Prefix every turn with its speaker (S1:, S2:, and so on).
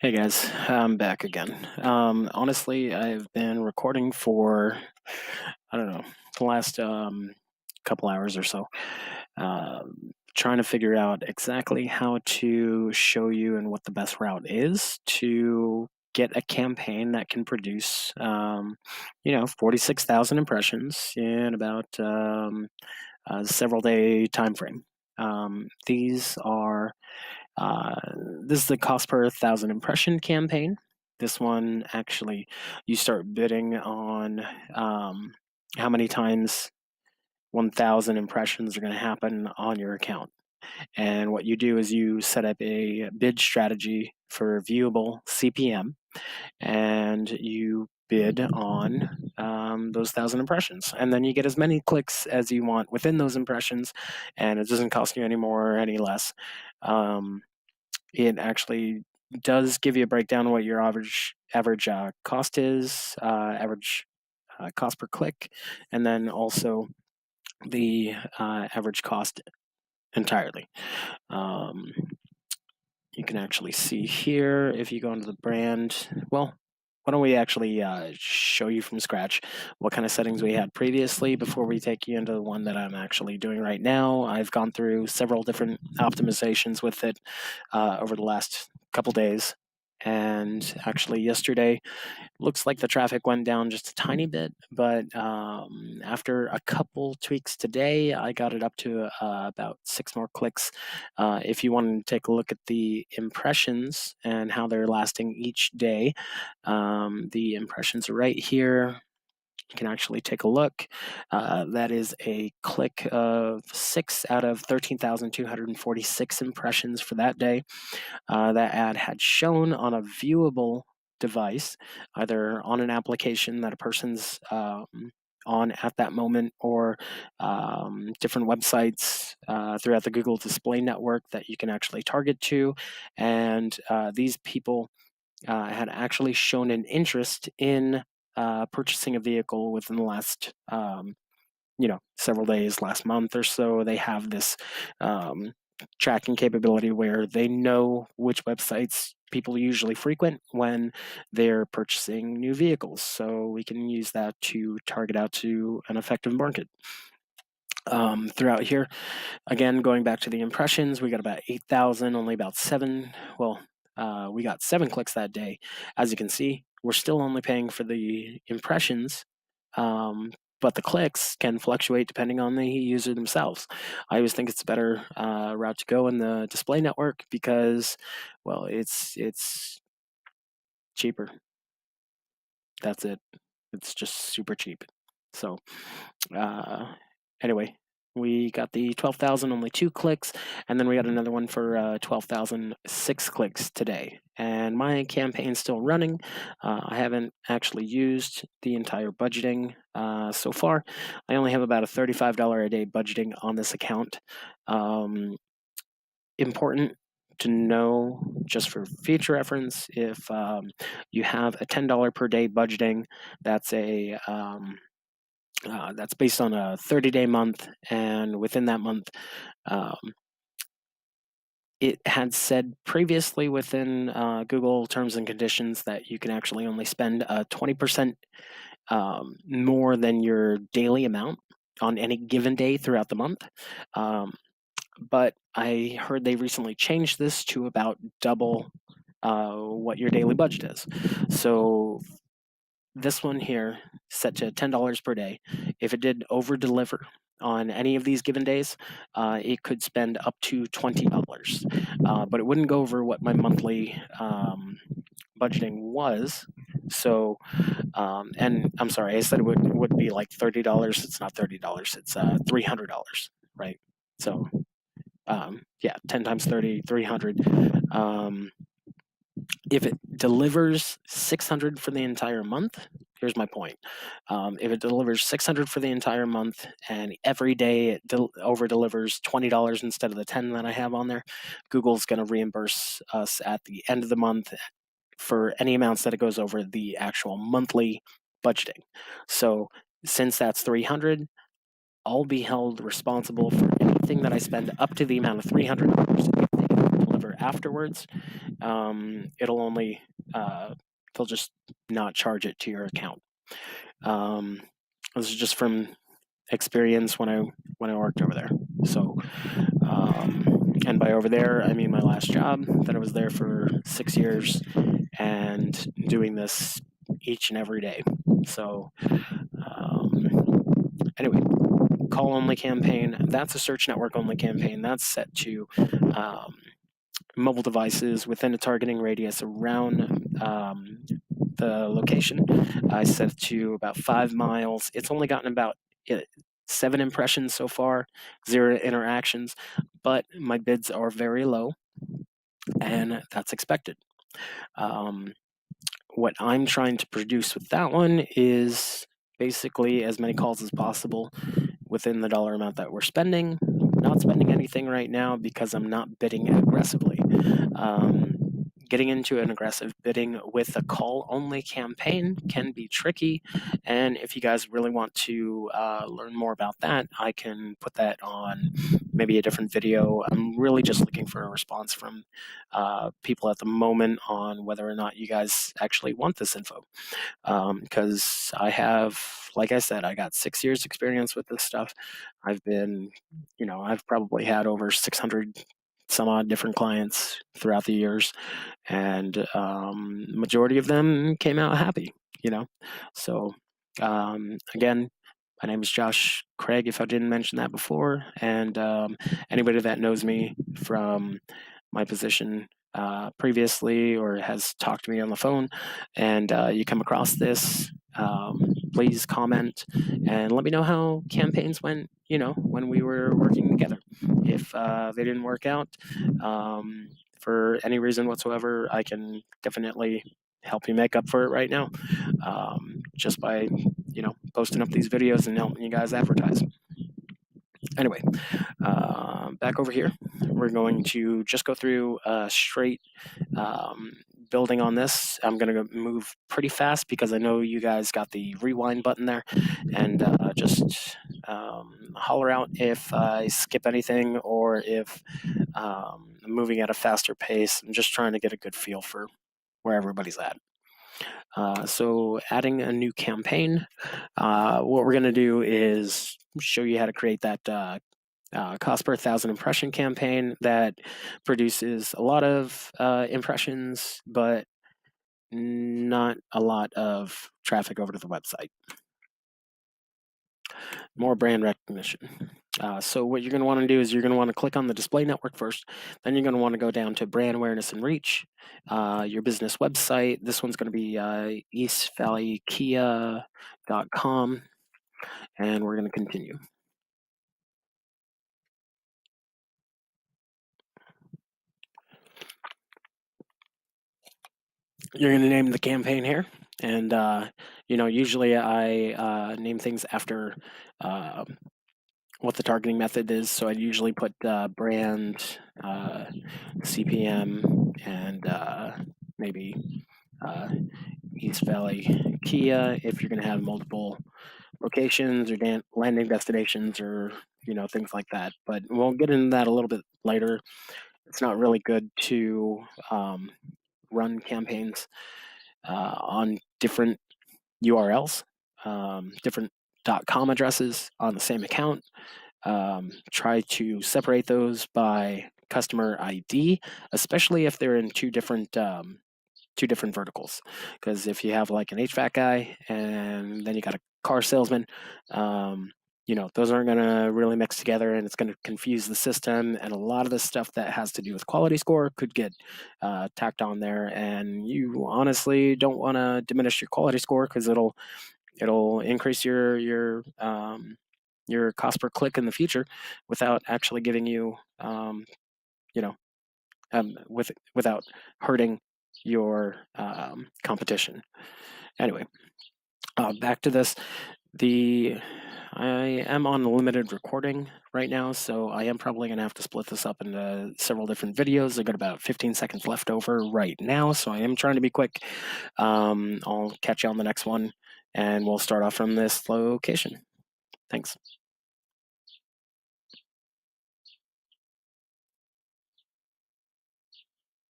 S1: Hey guys, I'm back again. Honestly, I've been recording for, I don't know, the last couple hours or so, trying to figure out exactly how to show you and what the best route is to get a campaign that can produce, 46,000 impressions in about a several day time frame. These are uh, this is the cost per 1,000 impression campaign. This one actually, you start bidding on how many times 1,000 impressions are going to happen on your account. And what you do is you set up a bid strategy for viewable CPM, and you bid on those 1,000 impressions. And then you get as many clicks as you want within those impressions, and it doesn't cost you any more or any less. It actually does give you a breakdown of what your average cost is, average cost per click, and then also the average cost entirely. Um, you can actually see here if you go into the brand. Well, why don't we actually show you from scratch what kind of settings we had previously before we take you into the one that I'm actually doing right now. I've gone through several different optimizations with it over the last couple days. And actually, yesterday, looks like the traffic went down just a tiny bit, but after a couple tweaks today, I got it up to about 6 more clicks. If you want to take a look at the impressions and how they're lasting each day, the impressions are right here. You can actually take a look. That is a click of 6 out of 13,246 impressions for that day. That ad had shown on a viewable device, either on an application that a person's on at that moment, or different websites throughout the Google Display Network that you can actually target to. And these people had actually shown an interest in purchasing a vehicle within the last several days, last month or so. They have this tracking capability where they know which websites people usually frequent when they're purchasing new vehicles. So we can use that to target out to an effective market. Throughout here, again, going back to the impressions, we got about 8,000, only about 7. Well, we got 7 clicks that day. As you can see, we're still only paying for the impressions, but the clicks can fluctuate depending on the user themselves. I always think it's a better route to go in the display network because, well, it's cheaper. That's it. It's just super cheap. So anyway, we got the 12,000, only 2 clicks, and then we got another one for 12,000, 6 clicks today. And my campaign's still running. I haven't actually used the entire budgeting so far. I only have about a $35 a day budgeting on this account. Important to know, just for future reference, if you have a $10 per day budgeting, that's that's based on a 30-day month, and within that month, it had said previously within Google terms and conditions that you can actually only spend 20% more than your daily amount on any given day throughout the month. But I heard they recently changed this to about double what your daily budget is. So this one here, set to $10 per day. If it did over deliver on any of these given days, it could spend up to $20, but it wouldn't go over what my monthly budgeting was. So, and I'm sorry, I said it would be like $30. It's not $30. It's $300, right? So, yeah, 10 times 30, 300. If it delivers 600 for the entire month, here's my point. If it delivers 600 for the entire month and every day it over delivers $20 instead of the 10 that I have on there, Google's going to reimburse us at the end of the month for any amounts that it goes over the actual monthly budgeting. So since that's 300, I'll be held responsible for anything that I spend up to the amount of $300 if they deliver order afterwards, it'll only they'll just not charge it to your account. This is just from experience when I worked over there. So, and by over there, I mean my last job that I was there for 6 years and doing this each and every day. So, anyway, call only campaign. That's a search network only campaign. That's set to mobile devices within a targeting radius around the location. I set it to about 5 miles. It's only gotten about 7 impressions so far, 0 interactions, but my bids are very low, and that's expected. What I'm trying to produce with that one is basically as many calls as possible within the dollar amount that we're spending. Not spending anything right now because I'm not bidding aggressively. Getting into an aggressive bidding with a call-only campaign can be tricky, and if you guys really want to learn more about that, I can put that on maybe a different video. I'm really just looking for a response from people at the moment on whether or not you guys actually want this info, because I have, like I said, I got 6 years experience with this stuff. I've probably had over 600 some odd different clients throughout the years, and majority of them came out happy, So again, my name is Josh Craig, if I didn't mention that before, and anybody that knows me from my position previously or has talked to me on the phone, and you come across this, please comment and let me know how campaigns went, when we were working together. If they didn't work out for any reason whatsoever, I can definitely help you make up for it right now, just by posting up these videos and helping you guys advertise. Anyway, back over here, we're going to just go through straight building on this. I'm going to move pretty fast because I know you guys got the rewind button there, and just holler out if I skip anything or if I'm moving at a faster pace. I'm just trying to get a good feel for where everybody's at. So adding a new campaign, what we're going to do is show you how to create that cost per 1,000 impression campaign that produces a lot of impressions, but not a lot of traffic over to the website. More brand recognition. So what you're going to want to do is you're going to want to click on the display network first. Then you're going to want to go down to brand awareness and reach, your business website. This one's going to be eastvalleykia.com, and we're going to continue. You're going to name the campaign here, and usually I name things after what the targeting method is. So I usually put brand CPM and maybe East Valley Kia if you're going to have multiple locations or landing destinations or things like that. But we'll get into that a little bit later. It's not really good to run campaigns on different URLs, different .com addresses on the same account. Try to separate those by customer ID, especially if they're in two different verticals. Because if you have like an HVAC guy and then you got a car salesman, those aren't going to really mix together, and it's going to confuse the system. And a lot of the stuff that has to do with quality score could get tacked on there, and you honestly don't want to diminish your quality score because it'll increase your cost per click in the future without actually giving you without hurting your competition. Anyway, back to this. I am on limited recording right now, so I am probably going to have to split this up into several different videos. I've got about 15 seconds left over right now, so I am trying to be quick. I'll catch you on the next one, and we'll start off from this location. Thanks.